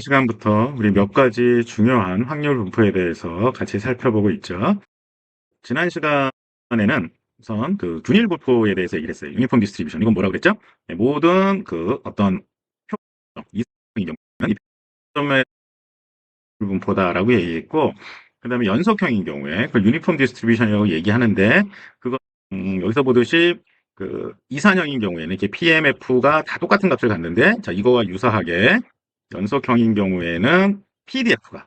시간부터 우리 몇 가지 중요한 확률 분포에 대해서 같이 살펴보고 있죠. 지난 시간에는 우선 그 균일 분포에 대해서 얘기를 했어요. 유니폼 디스트리뷰션. 이건 뭐라고 그랬죠? 네, 모든 그 어떤 이성의 경우는 이 표점의 분포다라고 얘기했고, 그 다음에 연속형인 경우에 그 유니폼 디스트리뷰션이라고 얘기하는데, 그거 여기서 보듯이 그 이산형인 경우에는 이렇게 PMF가 다 똑같은 값을 갖는데, 자, 이거와 유사하게 연속형인 경우에는 PDF가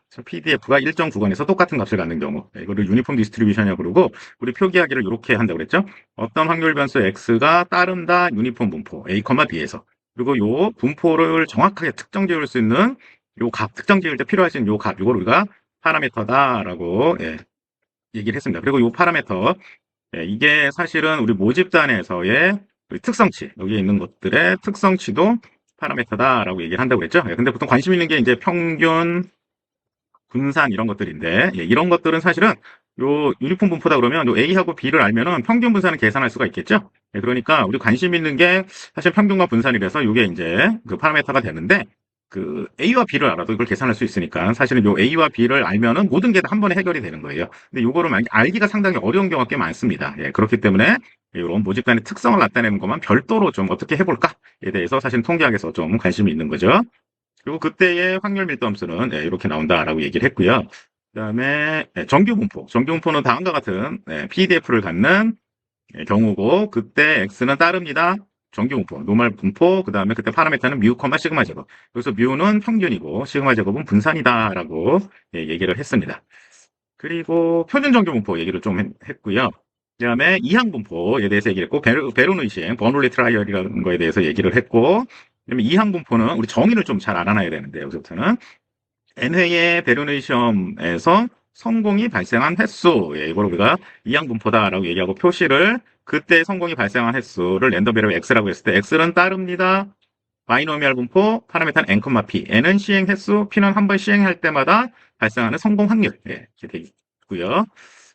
일정 구간에서 똑같은 값을 갖는 경우, 이거를 유니폼 디스트리뷰션이라고 그러고, 우리 표기하기를 이렇게 한다고 그랬죠. 어떤 확률 변수 X가 따른다 유니폼 분포 A, B에서. 그리고 요 분포를 정확하게 특정 지을 수 있는 요 값, 특정 지을 때 필요할 수 있는 요 값, 이걸 우리가 파라미터다라고 얘기를 했습니다. 그리고 요 파라미터, 이게 사실은 우리 모집단에서의 특성치, 여기에 있는 것들의 특성치도 파라미터다라고 얘기를 한다고 그랬죠. 근데 보통 관심 있는 게 이제 평균, 분산 이런 것들인데, 이런 것들은 사실은 요 유니폼 분포다 그러면 요 A하고 B를 알면은 평균 분산을 계산할 수가 있겠죠. 그러니까 우리 관심 있는 게 사실 평균과 분산이라서 이게 이제 그 파라미터가 되는데, 그 A와 B를 알아도 이걸 계산할 수 있으니까 사실은 요 A와 B를 알면은 모든 게 다 한 번에 해결이 되는 거예요. 근데 요거를 알기가 상당히 어려운 경우가 꽤 많습니다. 그렇기 때문에 이런 모집단의 특성을 나타내는 것만 별도로 좀 어떻게 해볼까에 대해서 사실 통계학에서 좀 관심이 있는 거죠. 그리고 그때의 확률 밀도함수는 이렇게 나온다라고 얘기를 했고요. 그다음에 정규 분포. 정규 분포는 다음과 같은 PDF를 갖는 경우고, 그때 X는 따릅니다. 정규 분포, 노멀 분포, 그 다음에 그때 파라미터는 뮤, 시그마 제곱. 여기서 뮤는 평균이고, 시그마 제곱은 분산이다라고 얘기를 했습니다. 그리고 표준 정규 분포 얘기를 좀 했고요. 그 다음에 이항 분포에 대해서 얘기를 했고, 베르누이 시행, 버놀리 트라이얼이라는 거에 대해서 얘기를 했고, 그다음에 이항 분포는 우리 정의를 좀 잘 알아놔야 되는데, 여기서부터는 N회의 베르누이 시험에서 성공이 발생한 횟수, 이걸 우리가 이항 분포다라고 얘기하고, 표시를 그때 성공이 발생한 횟수를 랜덤 베리어블 X라고 했을 때 X는 따릅니다. 바이노미얼 분포, 파라미터는 N, P. N은 시행 횟수, P는 한 번 시행할 때마다 발생하는 성공 확률. 이렇게 되어 있고요.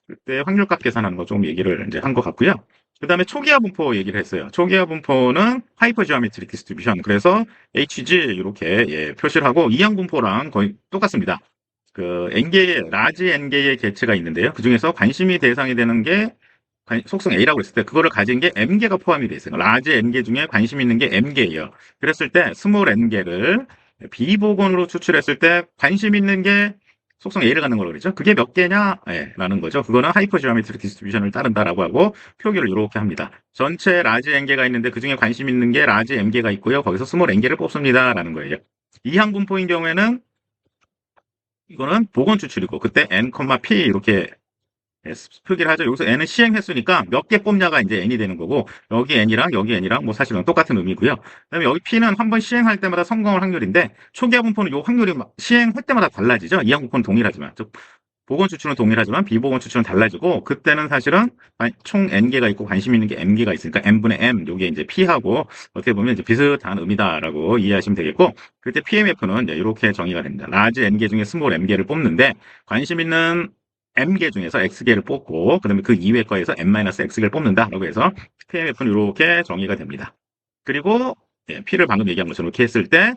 그때 확률값 계산하는 거 좀 얘기를 이제 한 것 같고요. 그 다음에 초기화 분포 얘기를 했어요. 초기화 분포는 하이퍼 지오메트릭 디스트리뷰션. 그래서 HG 이렇게 표시를 하고, 이항 분포랑 거의 똑같습니다. 그 N개의, 라지 N개의 개체가 있는데요. 그 중에서 관심이 대상이 되는 게 속성 A라고 했을 때 그거를 가진 게 M개가 포함이 되어 있어요. 라지 N개 중에 관심 있는 게 M개예요. 그랬을 때 스몰 N개를 비보건으로 추출했을 때 관심 있는 게 속성 A를 갖는 거라고 그러죠. 그게 몇 개냐? 라는 거죠. 그거는 하이퍼 지오메트릭 디스트리뷰션을 따른다라고 하고, 표기를 이렇게 합니다. 전체 라지 N개가 있는데 그 중에 관심 있는 게 라지 M개가 있고요. 거기서 스몰 N개를 뽑습니다. 라는 거예요. 이항 분포인 경우에는 이거는 보건 추출이고, 그때 N, P 이렇게 표기를 하죠. 여기서 N은 시행 횟수니까 몇 개 뽑냐가 이제 N이 되는 거고, 여기 N이랑 뭐 사실은 똑같은 의미고요. 그다음에 여기 P는 한 번 시행할 때마다 성공할 확률인데, 초기화 분포는 요 확률이 시행할 때마다 달라지죠. 이항 분포는 동일하지만, 즉 보건 추출은 동일하지만 비보건 추출은 달라지고, 그때는 사실은 총 N개가 있고 관심 있는 게 M개가 있으니까 N분의 M, 요게 이제 P하고 어떻게 보면 이제 비슷한 의미다라고 이해하시면 되겠고, 그때 PMF는 이제 이렇게 정의가 됩니다. 라지 N개 중에 스몰 M개를 뽑는데, 관심 있는 M개 중에서 X개를 뽑고, 그 다음에 그 이외 거에서 M-X개를 뽑는다라고 해서 PMF는 이렇게 정의가 됩니다. 그리고 P를 방금 얘기한 것처럼 이렇게 했을 때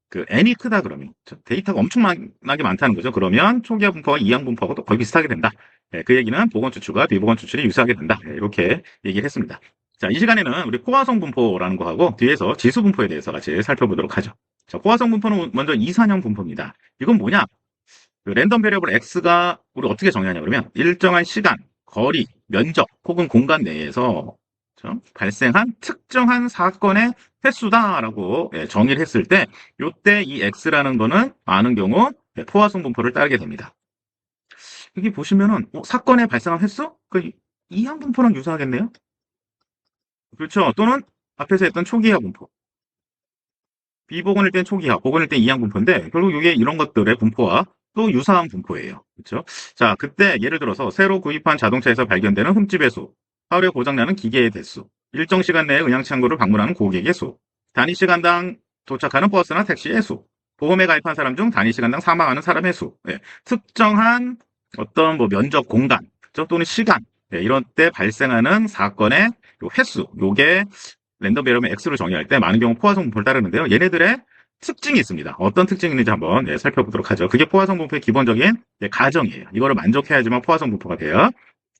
그 N이 크다 그러면 데이터가 엄청나게 많다는 거죠. 그러면 초기화 분포와 이항 분포하고 또 거의 비슷하게 된다. 그 얘기는 보건 추출과 비보건 추출이 유사하게 된다. 이렇게 얘기를 했습니다. 자, 이 시간에는 우리 포화성 분포라는 거하고 뒤에서 지수 분포에 대해서 같이 살펴보도록 하죠. 자, 포화성 분포는 먼저 이산형 분포입니다. 이건 뭐냐? 그 랜덤 베리어블 X가 우리 어떻게 정의하냐 그러면 일정한 시간, 거리, 면적 혹은 공간 내에서 발생한 특정한 사건의 횟수다라고 정의를 했을 때, 이때 이 X라는 거는 많은 경우 포화성 분포를 따르게 됩니다. 여기 보시면은 사건에 발생한 횟수? 그 이항 분포랑 유사하겠네요. 그렇죠. 또는 앞에서 했던 초기화 분포. 비보건일 땐 초기화, 보건일 땐 이항 분포인데 결국 이게 이런 것들의 분포와 또 유사한 분포예요. 그렇죠? 자, 그때 예를 들어서 새로 구입한 자동차에서 발견되는 흠집의 수, 하루에 고장나는 기계의 대수, 일정 시간 내에 의향창고를 방문하는 고객의 수, 단위 시간당 도착하는 버스나 택시의 수, 보험에 가입한 사람 중 단위 시간당 사망하는 사람의 수, 특정한 어떤 뭐 면적 공간, 그렇죠? 또는 시간, 이런 때 발생하는 사건의 요 횟수, 요게 랜덤 베리어블 X를 정의할 때 많은 경우 포화성 분포를 따르는데요. 얘네들의 특징이 있습니다. 어떤 특징이 있는지 한번 살펴보도록 하죠. 그게 포화성 분포의 기본적인 가정이에요. 이거를 만족해야지만 포화성 분포가 돼요.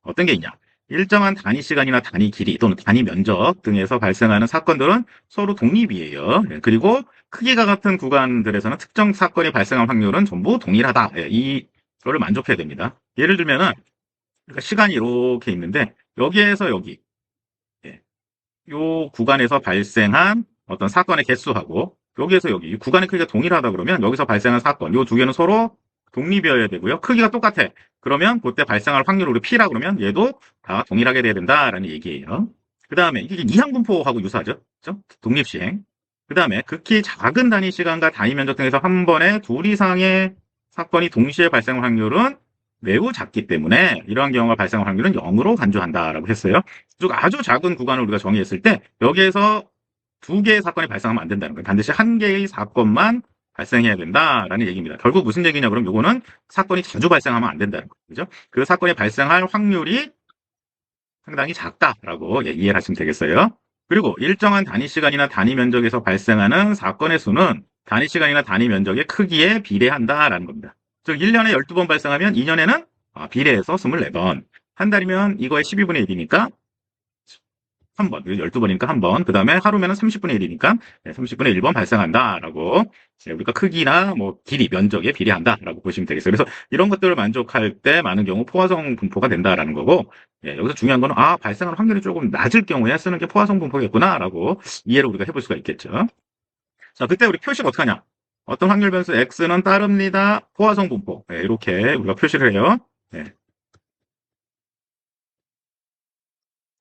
어떤 게 있냐? 일정한 단위 시간이나 단위 길이 또는 단위 면적 등에서 발생하는 사건들은 서로 독립이에요. 그리고 크기가 같은 구간들에서는 특정 사건이 발생할 확률은 전부 동일하다. 이거를 만족해야 됩니다. 예를 들면은 시간이 이렇게 있는데 여기에서 여기 요 구간에서 발생한 어떤 사건의 개수하고 여기에서 여기 이 구간의 크기가 동일하다 그러면 여기서 발생한 사건 요 두 개는 서로 독립이어야 되고요. 크기가 똑같아. 그러면 그때 발생할 확률을 우리 P라 그러면 얘도 다 동일하게 돼야 된다라는 얘기예요. 그 다음에 이게 이항분포하고 유사하죠. 그렇죠? 독립시행. 그 다음에 극히 작은 단위 시간과 단위 면적 등에서 한 번에 둘 이상의 사건이 동시에 발생할 확률은 매우 작기 때문에 이러한 경우가 발생할 확률은 0으로 간주한다라고 했어요. 즉 아주 작은 구간을 우리가 정의했을 때 여기에서 두 개의 사건이 발생하면 안 된다는 거예요. 반드시 한 개의 사건만 발생해야 된다라는 얘기입니다. 결국 무슨 얘기냐 그럼 요거는 사건이 자주 발생하면 안 된다는 거죠. 그죠? 그 사건이 발생할 확률이 상당히 작다라고 이해를 하시면 되겠어요. 그리고 일정한 단위 시간이나 단위 면적에서 발생하는 사건의 수는 단위 시간이나 단위 면적의 크기에 비례한다라는 겁니다. 즉 1년에 12번 발생하면 2년에는 비례해서 24번. 한 달이면 이거의 12분의 1이니까 한 번, 12번이니까 한 번. 그 다음에 하루면은 30분의 1이니까 30분의 1번 발생한다라고 우리가 크기나 뭐 길이, 면적에 비례한다라고 보시면 되겠어요. 그래서 이런 것들을 만족할 때 많은 경우 포화성 분포가 된다라는 거고 여기서 중요한 거는 발생할 확률이 조금 낮을 경우에 쓰는 게 포화성 분포겠구나라고 이해를 우리가 해볼 수가 있겠죠. 자, 그때 우리 표시를 어떻게 하냐? 어떤 확률 변수 X는 따릅니다. 포화성 분포. 이렇게 우리가 표시를 해요.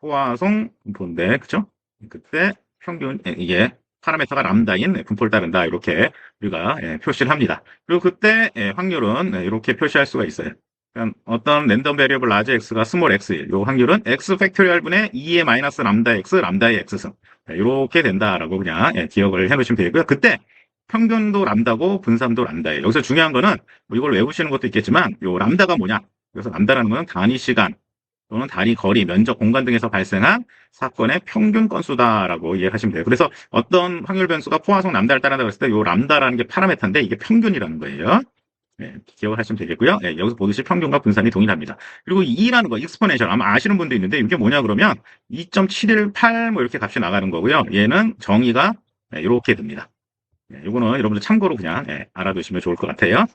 포화성 분포인데, 그쵸? 그때 평균, 이게 파라미터가 람다인 분포를 따른다. 이렇게 우리가 표시를 합니다. 그리고 그때 확률은 이렇게 표시할 수가 있어요. 그러니까 어떤 랜덤 베리어블 라지 x가 스몰 x, 요 확률은 x 팩토리얼 분의 2의 마이너스 람다 x, 람다의 x승. 이렇게 된다라고 그냥 기억을 해 놓으시면 되고요. 그때 평균도 람다고 분산도 람다예요. 여기서 중요한 거는 뭐 이걸 외우시는 것도 있겠지만 요 람다가 뭐냐? 그래서 람다라는 거는 단위 시간 또는 단위 거리, 면적, 공간 등에서 발생한 사건의 평균 건수다라고 이해하시면 돼요. 그래서 어떤 확률 변수가 포화성 람다를 따른다 그랬을 때 요 람다라는 게 파라메타인데 이게 평균이라는 거예요. 기억을 하시면 되겠고요. 여기서 보듯이 평균과 분산이 동일합니다. 그리고 2라는 거, 익스포넨셜 아마 아시는 분도 있는데 이게 뭐냐 그러면 2.718 뭐 이렇게 값이 나가는 거고요. 얘는 정의가 이렇게 됩니다. 이거는 여러분들 참고로 그냥 알아두시면 좋을 것 같아요.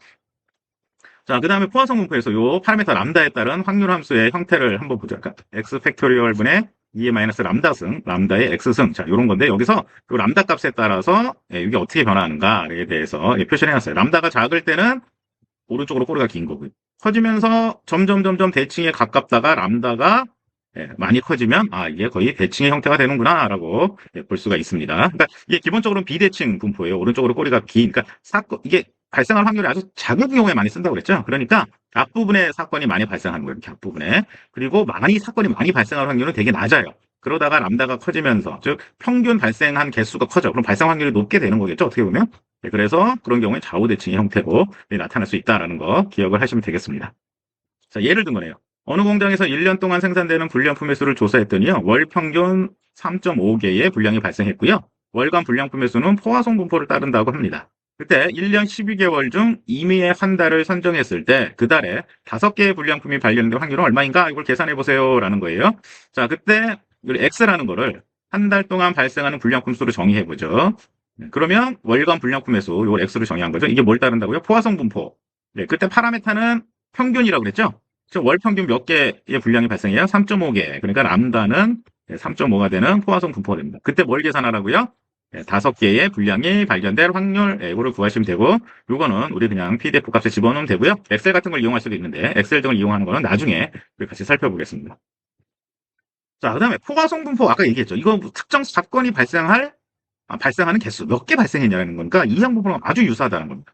자, 그 다음에 포화성 분포에서 요 파라미터 람다에 따른 확률 함수의 형태를 한번 보자. 그러니까 x 팩토리얼 분의 2의 마이너스 람다승, 람다의 x승. 자, 요런 건데 여기서 그 람다 값에 따라서 이게 어떻게 변화하는가에 대해서 표시를 해놨어요. 람다가 작을 때는 오른쪽으로 꼬리가 긴 거고요. 커지면서 점점 대칭에 가깝다가 람다가 많이 커지면 이게 거의 대칭의 형태가 되는구나라고 볼 수가 있습니다. 그러니까 이게 기본적으로 비대칭 분포예요. 오른쪽으로 꼬리가 긴. 그러니까 이게 발생할 확률이 아주 작은 경우에 많이 쓴다고 그랬죠. 그러니까 앞부분에 사건이 많이 발생하는 거예요. 이렇게 앞부분에. 그리고 사건이 많이 발생할 확률은 되게 낮아요. 그러다가 람다가 커지면서 즉 평균 발생한 개수가 커져. 그럼 발생 확률이 높게 되는 거겠죠. 어떻게 보면. 그래서 그런 경우에 좌우 대칭의 형태로 나타날 수 있다는 거 기억을 하시면 되겠습니다. 자, 예를 든 거네요. 어느 공장에서 1년 동안 생산되는 불량품의 수를 조사했더니요. 월 평균 3.5개의 불량이 발생했고요. 월간 불량품의 수는 포화성 분포를 따른다고 합니다. 그때 1년 12개월 중 임의의 한 달을 선정했을 때 그 달에 5개의 불량품이 발견될 확률은 얼마인가? 이걸 계산해 보세요. 라는 거예요. 자, 그때 X라는 거를 한 달 동안 발생하는 불량품 수로 정의해 보죠. 그러면 월간 불량품의 수, 이걸 X로 정의한 거죠. 이게 뭘 따른다고요? 포화성 분포. 그때 파라메타는 평균이라고 그랬죠? 월 평균 몇 개의 불량이 발생해요? 3.5개. 그러니까 람다는 3.5가 되는 포화성 분포가 됩니다. 그때 뭘 계산하라고요? 5개의 불량이 발견될 확률, 이거를 구하시면 되고, 요거는 우리 그냥 PDF 값에 집어넣으면 되고요. 엑셀 같은 걸 이용할 수도 있는데, 엑셀 등을 이용하는 거는 나중에 우리 같이 살펴보겠습니다. 자, 그 다음에 포화성 분포, 아까 얘기했죠. 이거 특정 사건이 발생하는 개수, 몇 개 발생했냐는 거니까, 이항 분포랑 아주 유사하다는 겁니다.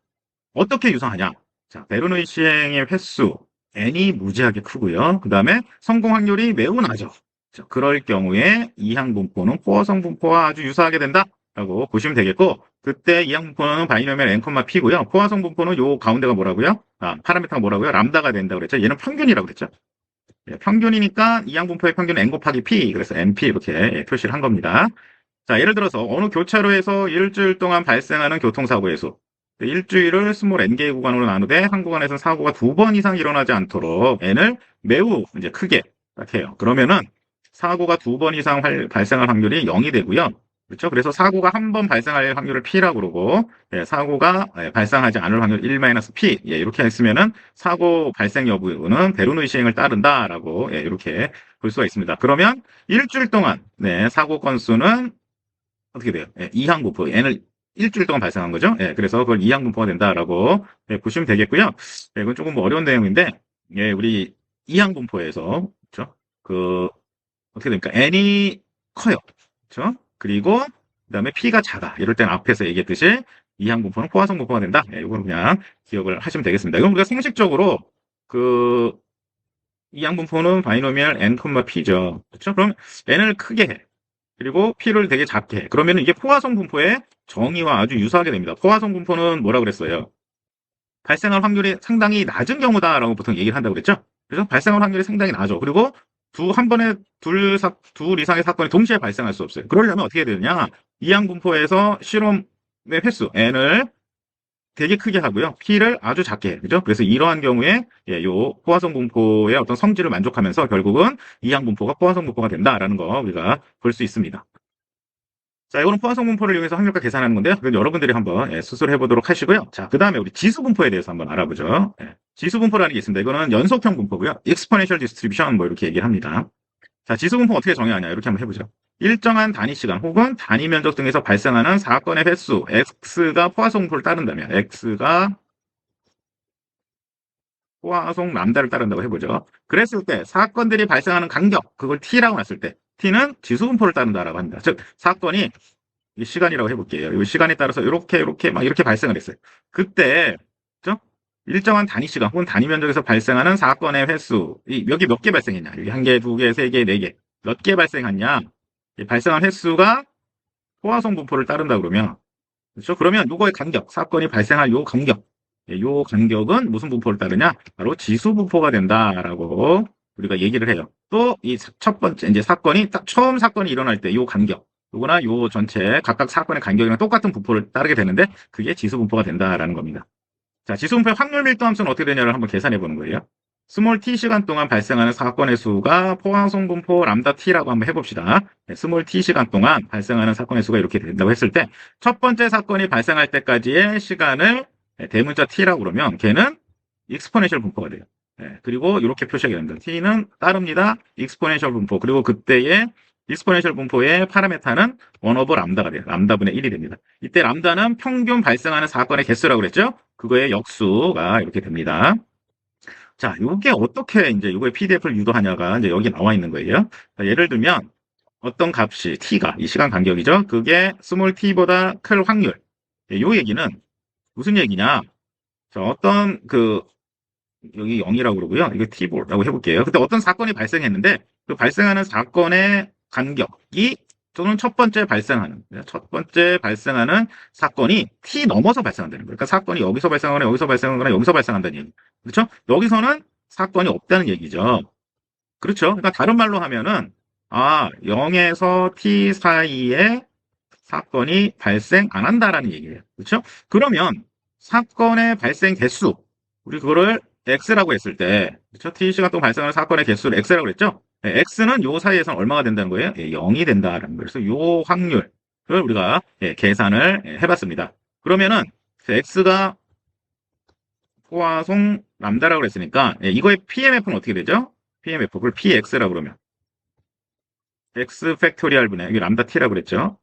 어떻게 유사하냐? 자, 베르노이 시행의 횟수, n이 무지하게 크고요. 그 다음에 성공 확률이 매우 낮아. 자, 그럴 경우에 이항 분포는 포화성 분포와 아주 유사하게 된다라고 보시면 되겠고, 그때 이항 분포는 바이노미얼 n, p고요. 포화성 분포는 요 가운데가 뭐라고요? 파라미터가 뭐라고요? 람다가 된다고 그랬죠. 얘는 평균이라고 그랬죠. 평균이니까 이항 분포의 평균은 n 곱하기 p, 그래서 np 이렇게 표시를 한 겁니다. 자, 예를 들어서 어느 교차로에서 일주일 동안 발생하는 교통사고의 수. 일주일을 스몰 n개의 구간으로 나누되 한 구간에서 사고가 2번 이상 일어나지 않도록 n을 매우 이제 크게 딱 해요. 그러면은 사고가 2번 이상 발생할 확률이 0이 되고요. 그렇죠? 그래서 사고가 한 번 발생할 확률을 P라고 그러고, 사고가 발생하지 않을 확률 1-P, 이렇게 했으면은 사고 발생 여부는 베르누이 시행을 따른다라고, 이렇게 볼 수가 있습니다. 그러면 일주일 동안, 사고 건수는 어떻게 돼요? 이항분포, n을 일주일 동안 발생한 거죠. 그래서 그걸 이항분포가 된다라고 보시면 되겠고요. 이건 조금 뭐 어려운 내용인데, 우리 이항분포에서, 그렇죠? 어떻게 됩니까? n이 커요. 그렇죠? 그리고 그다음에 p가 작아. 이럴 때는 앞에서 얘기했듯이 이항분포는 포화성 분포가 된다. 이건 그냥 기억을 하시면 되겠습니다. 이건 우리가 상식적으로 그 이항분포는 바이노미얼 n, p죠. 그렇죠? 그럼 n을 크게 해. 그리고 p를 되게 작게 해. 그러면 이게 포화성 분포의 정의와 아주 유사하게 됩니다. 포화성 분포는 뭐라 그랬어요? 발생할 확률이 상당히 낮은 경우다라고 보통 얘기를 한다고 그랬죠? 그래서 발생할 확률이 상당히 낮아. 그리고 한 번에 둘 이상의 사건이 동시에 발생할 수 없어요. 그러려면 어떻게 해야 되느냐? 이항분포에서 실험의 횟수, n을 되게 크게 하고요. P를 아주 작게 해. 그죠? 그래서 이러한 경우에, 요 포화성 분포의 어떤 성질을 만족하면서 결국은 이항분포가 포화성 분포가 된다라는 거 우리가 볼 수 있습니다. 자, 이거는 포화성 분포를 이용해서 확률과 계산하는 건데요. 그건 여러분들이 한번 스스로 해보도록 하시고요. 자, 그 다음에 우리 지수 분포에 대해서 한번 알아보죠. 지수 분포라는 게 있습니다. 이거는 연속형 분포고요. exponential distribution 뭐 이렇게 얘기를 합니다. 자, 지수 분포 어떻게 정의하냐 이렇게 한번 해보죠. 일정한 단위 시간 혹은 단위 면적 등에서 발생하는 사건의 횟수 x가 포화성 분포를 따른다면 x가 포화성 람다를 따른다고 해보죠. 그랬을 때 사건들이 발생하는 간격 그걸 t라고 놨을 때 t는 지수 분포를 따른다라고 합니다. 즉 사건이 시간이라고 해볼게요. 이 시간에 따라서 이렇게 막 이렇게 발생을 했어요. 그때 그죠? 일정한 단위 시간 혹은 단위 면적에서 발생하는 사건의 횟수 여기 몇 개 발생했냐? 여기 한 개, 두 개, 세 개, 네 개. 몇 개 발생했냐? 발생한 횟수가 포화성 분포를 따른다 그러면 그렇죠? 그러면 요거의 간격, 사건이 발생할 요 간격, 요 간격은 무슨 분포를 따르냐? 바로 지수 분포가 된다라고 우리가 얘기를 해요. 또 이 첫 번째 이제 사건이 딱 처음 사건이 일어날 때 요 간격, 요거나 요 전체 각각 사건의 간격이랑 똑같은 분포를 따르게 되는데 그게 지수 분포가 된다라는 겁니다. 자, 지수 분포의 확률 밀도 함수는 어떻게 되냐를 한번 계산해 보는 거예요. 스몰 t 시간 동안 발생하는 사건의 수가 포화성 분포 람다 t라고 한번 해봅시다. 스몰 t 시간 동안 발생하는 사건의 수가 이렇게 된다고 했을 때 첫 번째 사건이 발생할 때까지의 시간을 대문자 t라고 그러면 걔는 익스포넨셜 분포가 돼요. 그리고 이렇게 표시하게 됩니다. t는 따릅니다. 익스포넨셜 분포. 그리고 그때의 익스포넨셜 분포의 파라메타는 1/, 람다가 돼요. 람다분의 1이 됩니다. 이때 람다는 평균 발생하는 사건의 개수라고 그랬죠? 그거의 역수가 이렇게 됩니다. 자, 요게 어떻게 이제 요거의 PDF를 유도하냐가 이제 여기 나와 있는 거예요. 자, 예를 들면 어떤 값이 t가 이 시간 간격이죠. 그게 스몰 t보다 클 확률. 요 얘기는 무슨 얘기냐? 자, 어떤 여기 0이라고 그러고요. 이거 t라고 해볼게요. 그때 어떤 사건이 발생했는데 그 발생하는 사건의 간격이 또는 첫 번째 발생하는 사건이 t 넘어서 발생한다는 거예요. 그러니까 사건이 여기서 발생하거나 여기서 발생하거나 여기서 발생한다는 얘기. 그렇죠? 여기서는 사건이 없다는 얘기죠. 그렇죠? 그러니까 다른 말로 하면은 0에서 t 사이에 사건이 발생 안 한다라는 얘기예요. 그렇죠? 그러면 사건의 발생 개수 우리 그거를 x라고 했을 때 그렇죠? t 시간 동안 발생하는 사건의 개수를 x라고 했죠? x는 요 사이에서는 얼마가 된다는 거예요? 0이 된다라는 거예요. 그래서 요 확률을 우리가 계산을 해봤습니다. 그러면은 x가 포화성 람다라고 그랬으니까 이거의 PMF는 어떻게 되죠? PMF를 PX라고 그러면 x 팩토리얼 분의 여기 람다 t라고 그랬죠?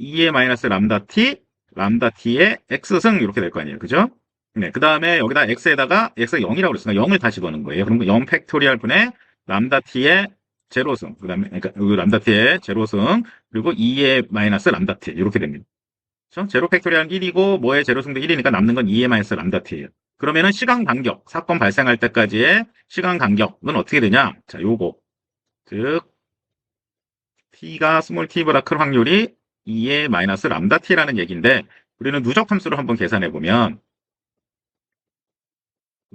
2의 마이너스 람다 t의 x승 이렇게 될 거 아니에요. 그죠? 네, 그 다음에 여기다 x에다가 x가 0이라고 그랬으니까 0을 다시 거는 거예요. 그럼 0 팩토리얼 분의 람다 t의 제로승, 그 다음에 그러니까 람다 t의 제로승 그리고 2의 마이너스 람다 t 이렇게 됩니다. 그렇죠? 제로 팩토리얼은 1이고 뭐의 제로승도 1이니까 남는 건 2의 마이너스 람다 t예요. 그러면은 시간 간격, 사건 발생할 때까지의 시간 간격은 어떻게 되냐? 자, 요거. 즉 t가 스몰 t보다 클 확률이 2의 마이너스 람다 t라는 얘기인데 우리는 누적 함수로 한번 계산해 보면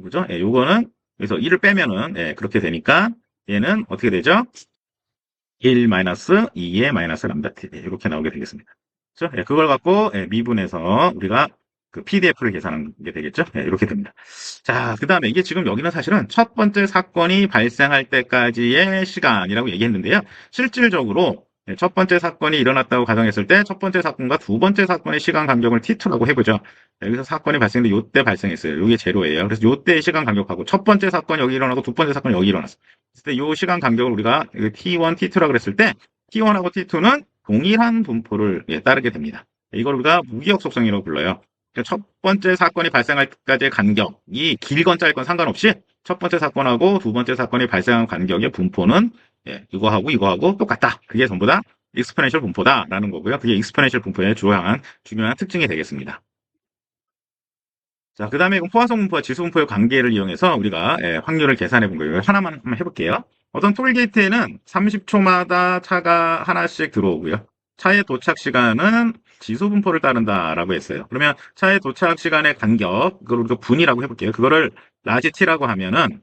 그죠? 요거는 여기서 1을 빼면은 그렇게 되니까 얘는 어떻게 되죠? 1 마이너스 2의 마이너스 람다 t 이렇게 나오게 되겠습니다. 그렇죠? 예, 그걸 갖고 미분해서 우리가 그 PDF를 계산한 게 되겠죠? 예, 이렇게 됩니다. 자, 그 다음에 이게 지금 여기는 사실은 첫 번째 사건이 발생할 때까지의 시간이라고 얘기했는데요. 실질적으로 첫 번째 사건이 일어났다고 가정했을 때 첫 번째 사건과 두 번째 사건의 시간 간격을 T2라고 해보죠. 여기서 사건이 발생했는데 요때 발생했어요. 이게 제로예요. 그래서 요때의 시간 간격하고 첫 번째 사건이 여기 일어나고 두 번째 사건이 여기 일어났어. 그때 요 시간 간격을 우리가 T1, T2라고 그랬을 때 T1하고 T2는 동일한 분포를 따르게 됩니다. 이걸 우리가 무기역 속성이라고 불러요. 첫 번째 사건이 발생할 때까지의 간격이 길건 짧건 상관없이 첫 번째 사건하고 두 번째 사건이 발생한 간격의 분포는 이거하고 똑같다. 그게 전부 다 익스포넨셜 분포다라는 거고요. 그게 익스포넨셜 분포의 중요한 특징이 되겠습니다. 자, 그 다음에 포화성 분포와 지수 분포의 관계를 이용해서 우리가 확률을 계산해 본 거예요. 하나만 한번 해볼게요. 어떤 톨게이트에는 30초마다 차가 하나씩 들어오고요. 차의 도착 시간은 지수 분포를 따른다라고 했어요. 그러면 차의 도착 시간의 간격, 그걸 우리가 분이라고 해볼게요. 그거를 라지 t라고 하면은,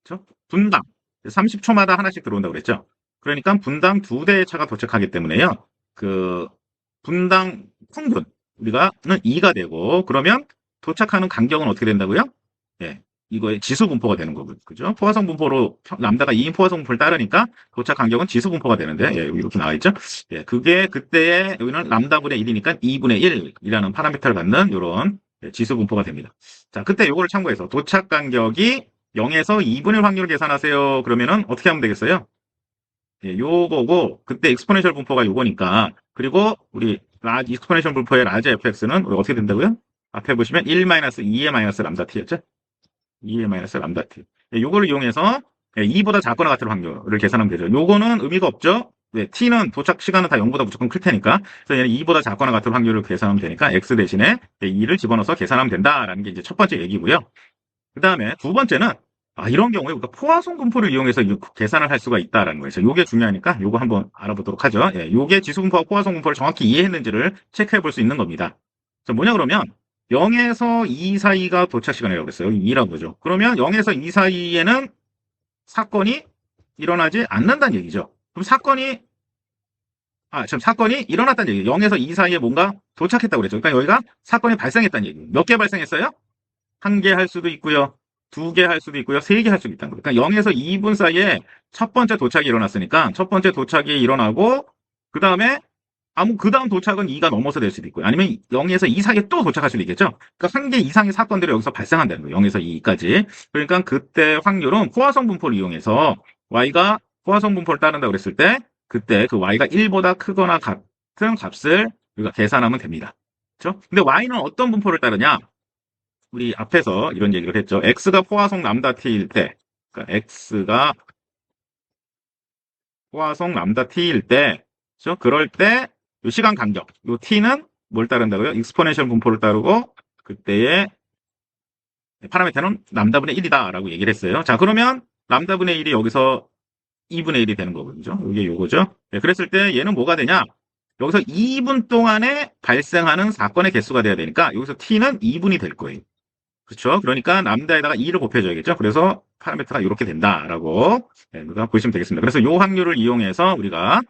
그렇죠? 분당 30초마다 하나씩 들어온다고 그랬죠. 그러니까 분당 2대의 차가 도착하기 때문에요. 그 분당 평균 우리가는 2가 되고, 그러면 도착하는 간격은 어떻게 된다고요? 예, 이거의 지수 분포가 되는 거고요. 그죠? 포화성 분포로 람다가 2인 포화성 분포를 따르니까 도착 간격은 지수 분포가 되는데, 여기 이렇게 나와 있죠? 그게 그때의 여기는 람다분의 1이니까 2분의 1이라는 파라미터를 갖는 이런 지수 분포가 됩니다. 자, 그때 요거를 참고해서 도착 간격이 0에서 2분의 1 확률을 계산하세요. 그러면은 어떻게 하면 되겠어요? 요거고, 그때 익스포넨셜 분포가 요거니까, 그리고 우리 익스포넨셜 분포의 라지 fx는 어떻게 된다고요? 앞에 보시면 1-2의 마이너스 람다 t였죠? 2의 마이너스 람다 t. 요거를 이용해서 2보다 작거나 같은 확률을 계산하면 되죠. 요거는 의미가 없죠? t는 도착 시간은 다 0보다 무조건 클 테니까. 그래서 얘는 2보다 작거나 같은 확률을 계산하면 되니까 x 대신에 2를 집어넣어서 계산하면 된다라는 게 이제 첫 번째 얘기고요. 그 다음에 두 번째는 이런 경우에 우리가 포화성 분포를 이용해서 계산을 할 수가 있다라는 거예요. 요게 중요하니까 요거 한번 알아보도록 하죠. 요게 지수 분포와 포화성 분포를 정확히 이해했는지를 체크해 볼 수 있는 겁니다. 뭐냐 그러면 0에서 2 사이가 도착 시간이라고 그랬어요. 2라고 그러죠. 그러면 0에서 2 사이에는 사건이 일어나지 않는다는 얘기죠. 그럼 사건이 일어났다는 얘기예요. 0에서 2 사이에 뭔가 도착했다고 그랬죠. 그러니까 여기가 사건이 발생했다는 얘기예요. 몇 개 발생했어요? 1개 할 수도 있고요. 2개 할 수도 있고요. 3개 할 수도 있다는 거예요. 그러니까 0에서 2분 사이에 첫 번째 도착이 일어났으니까 첫 번째 도착이 일어나고 그 다음에 그 다음 도착은 2가 넘어서 될 수도 있고요. 아니면 0에서 2 사이에 또 도착할 수도 있겠죠. 그러니까 1개 이상의 사건들이 여기서 발생한다는 거예요. 0에서 2까지. 그러니까 그때 확률은 포화성 분포를 이용해서 y가 포화성 분포를 따른다고 그랬을 때 그때 그 y가 1보다 크거나 같은 값을 우리가 계산하면 됩니다. 그렇죠? 근데 y는 어떤 분포를 따르냐? 우리 앞에서 이런 얘기를 했죠. x가 포화성 람다 t일 때, 그러니까 x가 포화성 람다 t일 때, 그렇죠? 그럴 때 요 시간 간격, 요 t는 뭘 따른다고요? 익스포넨셜 분포를 따르고 그때의 파라미터는 람다분의 1이다라고 얘기를 했어요. 자, 그러면 람다분의 1이 여기서 2분의 1이 되는 거거든요. 이게 요거죠. 그랬을 때 얘는 뭐가 되냐? 여기서 2분 동안에 발생하는 사건의 개수가 돼야 되니까 여기서 t는 2분이 될 거예요. 그렇죠? 그러니까 람다에다가 2를 곱해줘야겠죠. 그래서 파라미터가 이렇게 된다라고 우리가 보시면 되겠습니다. 그래서 요 확률을 이용해서 우리가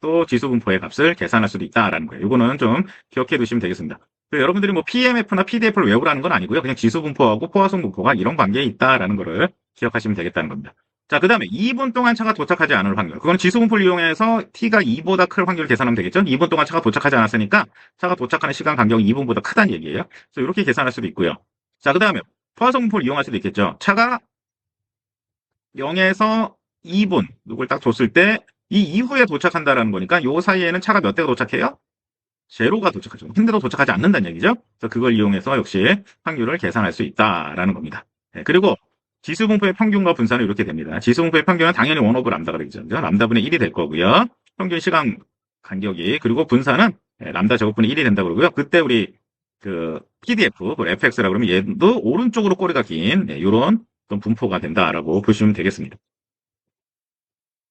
또 지수 분포의 값을 계산할 수도 있다라는 거예요. 이거는 좀 기억해 두시면 되겠습니다. 여러분들이 뭐 PMF나 PDF를 외우라는 건 아니고요. 그냥 지수 분포하고 포화성 분포가 이런 관계에 있다라는 거를 기억하시면 되겠다는 겁니다. 자, 그 다음에 2분 동안 차가 도착하지 않을 확률. 그건 지수 분포를 이용해서 t가 2보다 클 확률을 계산하면 되겠죠. 2분 동안 차가 도착하지 않았으니까 차가 도착하는 시간 간격이 2분보다 크다는 얘기예요. 그래서 이렇게 계산할 수도 있고요. 자, 그 다음에 포화성 분포를 이용할 수도 있겠죠. 차가 0에서 2분 이걸 딱 줬을 때 이 이후에 도착한다라는 거니까 요 사이에는 차가 몇 대가 도착해요? 제로가 도착하죠. 근데도 도착하지 않는다는 얘기죠. 그래서 그걸 이용해서 역시 확률을 계산할 수 있다라는 겁니다. 그리고 지수 분포의 평균과 분산은 이렇게 됩니다. 지수 분포의 평균은 당연히 1 오브 람다가 되겠죠. 람다분의 1이 될 거고요. 평균 시간 간격이, 그리고 분산은 람다 제곱분의 1이 된다고 그러고요. 그때 우리 PDF, fx라고 그러면 얘도 오른쪽으로 꼬리가 긴 이런 분포가 된다라고 보시면 되겠습니다.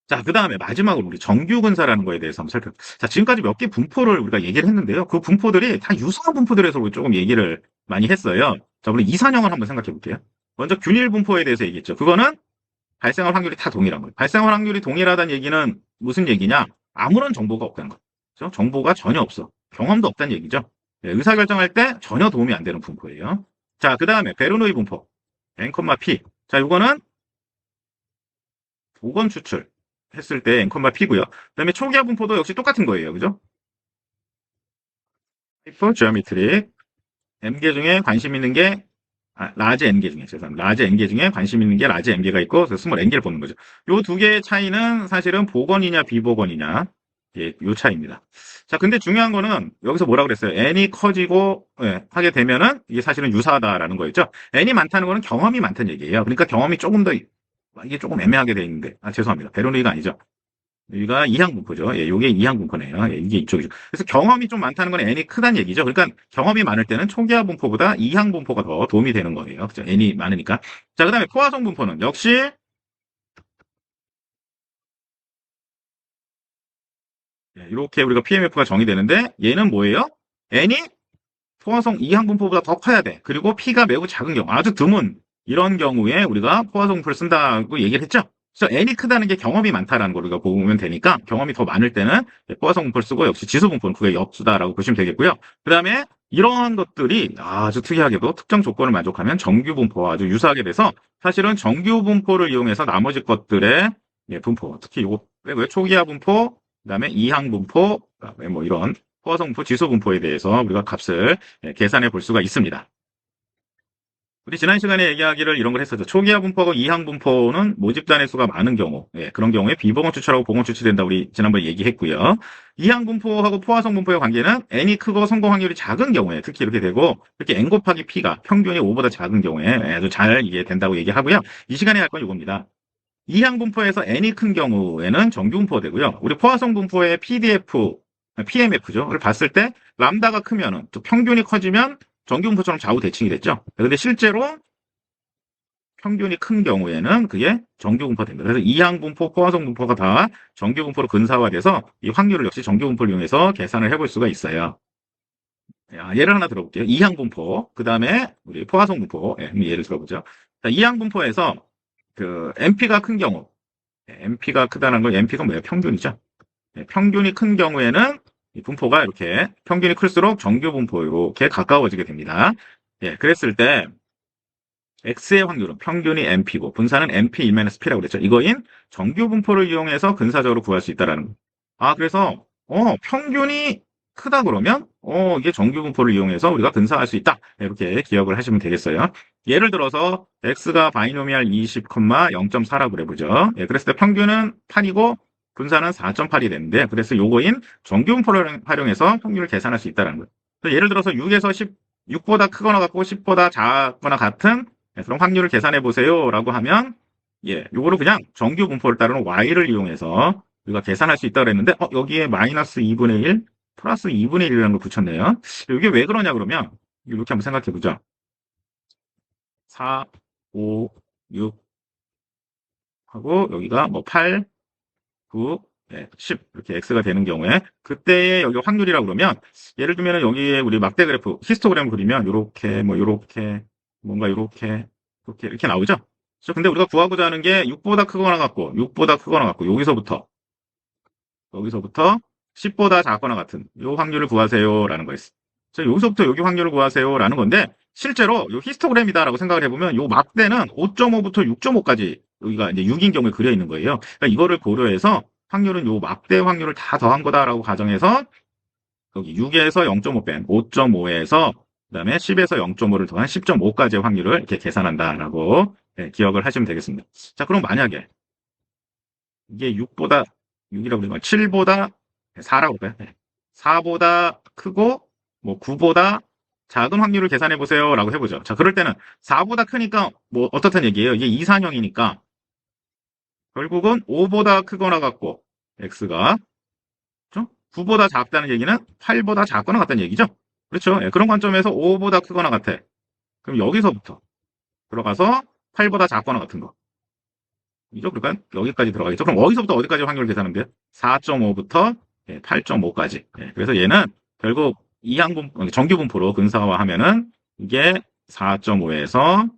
자, 그 다음에 마지막으로 우리 정규근사라는 거에 대해서 한번 살펴볼게요. 자, 지금까지 몇 개 분포를 우리가 얘기를 했는데요. 그 분포들이 다 유사한 분포들에서 우리 조금 얘기를 많이 했어요. 자, 우리 이산형을 한번 생각해 볼게요. 먼저 균일 분포에 대해서 얘기했죠. 그거는 발생할 확률이 다 동일한 거예요. 발생할 확률이 동일하다는 얘기는 무슨 얘기냐? 아무런 정보가 없다는 거죠. 그렇죠? 정보가 전혀 없어. 경험도 없다는 얘기죠. 네, 의사결정할 때 전혀 도움이 안 되는 분포예요. 자, 그 다음에 베르노이 분포. N, P. 자, 이거는 보건 추출 했을 때 N, P고요. 그 다음에 초기화 분포도 역시 똑같은 거예요. 그죠? 하이퍼 지오메트릭. M개 중에 관심 있는 게 라지 N개 중에, 죄송합니다. 라지 N개 중에 관심 있는 게 라지 M개가 있고, 스몰 N개를 보는 거죠. 요 두 개의 차이는 사실은 보건이냐, 비보건이냐, 예, 요 차이입니다. 자, 근데 중요한 거는, 여기서 뭐라 그랬어요? N이 커지고, 예, 하게 되면은, 이게 사실은 유사하다라는 거였죠. N이 많다는 거는 경험이 많다는 얘기예요. 그러니까 경험이 조금 더, 이게 조금 애매하게 돼 있는데, 죄송합니다. 베르누이가 아니죠. 여기가 이항분포죠. 예, 요게 이항분포네요. 예, 이게 이쪽이죠. 그래서 경험이 좀 많다는 건 N이 크다는 얘기죠. 그러니까 경험이 많을 때는 초기화분포보다 이항분포가 더 도움이 되는 거예요. 그죠? N이 많으니까. 자, 그 다음에 포화성분포는 역시 이렇게 우리가 PMF가 정의되는데 얘는 뭐예요? N이 포화성 이항분포보다 더 커야 돼. 그리고 P가 매우 작은 경우, 아주 드문 이런 경우에 우리가 포화성분포를 쓴다고 얘기를 했죠. 그래서 N이 크다는 게 경험이 많다라는 걸 우리가 보면 되니까 경험이 더 많을 때는 포화성분포를 쓰고 역시 지수분포는 그게 역수다라고 보시면 되겠고요. 그 다음에 이런 것들이 아주 특이하게도 특정 조건을 만족하면 정규분포와 아주 유사하게 돼서 사실은 정규분포를 이용해서 나머지 것들의 분포, 특히 이거 빼고요. 초기화 분포, 그다음에 이항 분포, 그다음에 뭐 이런 포화성 분포, 지수 분포에 대해서 우리가 값을 계산해 볼 수가 있습니다. 우리 지난 시간에 얘기하기를 이런 걸 했었죠. 초기화 분포하고 이항 분포는 모집단의 수가 많은 경우, 그런 경우에 비보건 추출하고 보건 추출된다 우리 지난번에 얘기했고요. 이항 분포하고 포화성 분포의 관계는 n이 크고 성공 확률이 작은 경우에 특히 이렇게 되고 이렇게 n 곱하기 p가 평균이 5보다 작은 경우에 아주 잘 이게 된다고 얘기하고요. 이 시간에 할 건 이겁니다. 이항 분포에서 n이 큰 경우에는 정규 분포가 되고요. 우리 포화성 분포의 PDF, PMF죠.를 봤을 때 람다가 크면은 또 평균이 커지면 정규 분포처럼 좌우 대칭이 됐죠. 근데 실제로 평균이 큰 경우에는 그게 정규 분포가 됩니다. 그래서 이항 분포, 포화성 분포가 다 정규 분포로 근사화돼서 이 확률을 역시 정규 분포를 이용해서 계산을 해볼 수가 있어요. 예를 하나 들어볼게요. 이항 분포, 그 다음에 우리 포화성 분포, 예를 들어보죠. 자, 이항 분포에서 그 MP가 큰 경우, MP가 크다는 건 MP가 뭐예요? 평균이죠. 평균이 큰 경우에는 이 분포가 이렇게 평균이 클수록 정규 분포 이렇게 가까워지게 됩니다. 그랬을 때 X의 확률은 평균이 MP고 분산은 MP1-P라고 그랬죠. 이거인 정규 분포를 이용해서 근사적으로 구할 수 있다라는 거. 그래서 평균이 크다 그러면 이게 정규 분포를 이용해서 우리가 근사할 수 있다. 이렇게 기억을 하시면 되겠어요. 예를 들어서 X가 바이노미알 20,0.4라고 그래보죠. 그랬을 때 평균은 8이고 분산은 4.8이 되는데 그래서 요거인 정규 분포를 활용해서 확률을 계산할 수 있다는 거예요. 예를 들어서 6에서 6보다 크거나 같고 10보다 작거나 같은 그럼 확률을 계산해 보세요 라고 하면 요거를 그냥 정규 분포를 따르는 y를 이용해서 우리가 계산할 수 있다고 그랬는데 여기에 마이너스 2분의 1 플러스 2분의 1이라는 걸 붙였네요. 이게 왜 그러냐 그러면 이렇게 한번 생각해 보죠. 4, 5, 6 하고 여기가 뭐 8, 9, 10 이렇게 x가 되는 경우에 그때의 여기 확률이라고 그러면 예를 들면 여기에 우리 막대 그래프 히스토그램을 그리면 요렇게 뭐 요렇게 뭔가 요렇게 이렇게 나오죠. 근데 우리가 구하고자 하는 게 6보다 크거나 같고 6보다 크거나 같고 여기서부터 10보다 작거나 같은 요 확률을 구하세요라는 거였어요. 여기서부터 여기 확률을 구하세요라는 건데 실제로 요 히스토그램이다라고 생각을 해보면 요 막대는 5.5부터 6.5까지 여기가 이제 6인 경우에 그려 있는 거예요. 그러니까 이거를 고려해서 확률은 요 막대 확률을 다 더한 거다라고 가정해서 여기 6에서 0.5 뺀 5.5에서 그다음에 10에서 0.5를 더한 10.5까지의 확률을 이렇게 계산한다라고 기억을 하시면 되겠습니다. 자, 그럼 만약에 이게 6보다 6이라고 그러면 7보다 4라고 볼까요? 4보다 크고 뭐 9보다 작은 확률을 계산해 보세요 라고 해보죠. 자, 그럴 때는 4보다 크니까 뭐 어떻다는 얘기예요? 이게 이산형이니까 결국은 5보다 크거나 같고 x가 그렇죠? 9보다 작다는 얘기는 8보다 작거나 같다는 얘기죠. 그렇죠? 그런 관점에서 5보다 크거나 같아. 그럼 여기서부터 들어가서 8보다 작거나 같은 거. 이죠? 그러니까 여기까지 들어가겠죠. 그럼 어디서부터 어디까지 확률을 계산하면 돼요? 4.5부터 8.5까지. 그래서 얘는 결국 이항분 정규 분포로 근사화하면은 이게 4.5에서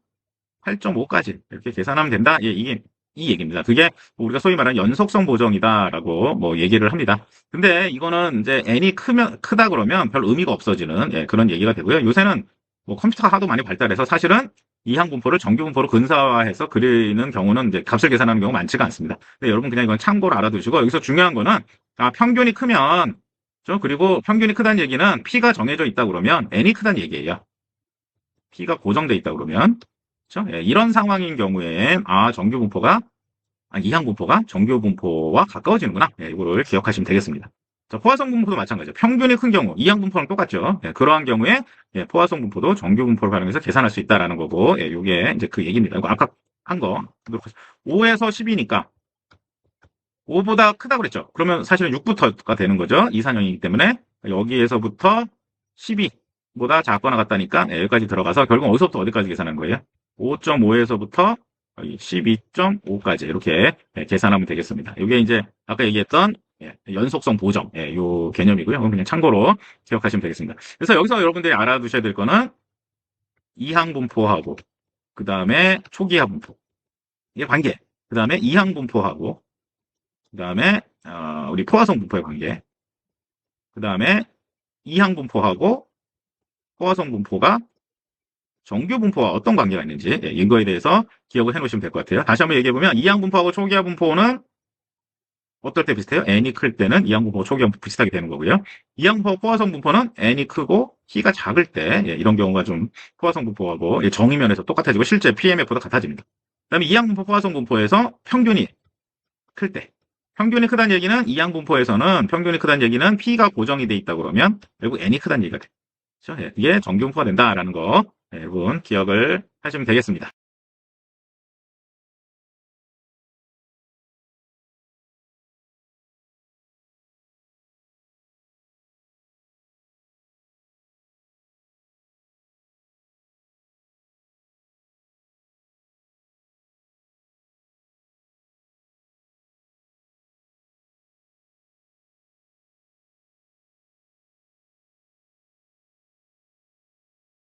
8.5까지 이렇게 계산하면 된다. 이게 이 얘기입니다. 그게 우리가 소위 말하는 연속성 보정이다라고 뭐 얘기를 합니다. 근데 이거는 이제 n이 크다 그러면 별 의미가 없어지는 예, 그런 얘기가 되고요. 요새는 뭐 컴퓨터가 하도 많이 발달해서 사실은 이항 분포를 정규 분포로 근사화해서 그리는 경우는 이제 값을 계산하는 경우가 많지가 않습니다. 근데 여러분 그냥 이건 참고로 알아두시고 여기서 중요한 거는 평균이 크면 그리고 평균이 크다는 얘기는 P가 정해져 있다 그러면 n이 크다는 얘기예요. P가 고정돼 있다 그러면 그렇죠? 예, 이런 상황인 경우엔 정규 분포가 이항 분포가 정규 분포와 가까워지는구나. 예, 이거를 기억하시면 되겠습니다. 자, 포화성 분포도 마찬가지죠. 평균이 큰 경우 이항 분포랑 똑같죠. 예, 그러한 경우에 예, 포화성 분포도 정규 분포를 활용해서 계산할 수 있다라는 거고, 예, 이게 이제 그 얘기입니다. 이거 아까 한 거 5에서 10이니까 5보다 크다 그랬죠. 그러면 사실은 6부터가 되는 거죠. 이산형이기 때문에 여기에서부터 12보다 작거나 같다니까 예, 여기까지 들어가서 결국 어디서부터 어디까지 계산하는 거예요? 5.5에서부터 12.5까지 이렇게 예, 계산하면 되겠습니다. 이게 이제 아까 얘기했던 예, 연속성 보정 요 개념이고요. 그냥 참고로 기억하시면 되겠습니다. 그래서 여기서 여러분들이 알아두셔야 될 거는 이항 분포하고 그 다음에 초기화 분포 이게 관계 그 다음에 이항 분포하고 그 다음에 우리 포화성 분포의 관계 그 다음에 이항 분포하고 포화성 분포가 정규 분포와 어떤 관계가 있는지 이거에 대해서 기억을 해놓으시면 될 것 같아요. 다시 한번 얘기해보면 이항 분포하고 초기화 분포는 어떨 때 비슷해요? n이 클 때는 이항 분포, 초기화 분포 비슷하게 되는 거고요. 이항 분포, 포화성 분포는 n이 크고 t가 작을 때 이런 경우가 좀 포화성 분포하고 정의면에서 똑같아지고 실제 PMF보다 같아집니다. 그 다음에 이항 분포, 포화성 분포에서 평균이 클 때. 평균이 크다는 얘기는 이항 분포에서는 평균이 크다는 얘기는 P가 고정이 돼 있다 그러면 결국 n이 크다는 얘기가 돼요. 그렇죠? 이게 정규 분포가 된다라는 거 여러분 기억을 하시면 되겠습니다.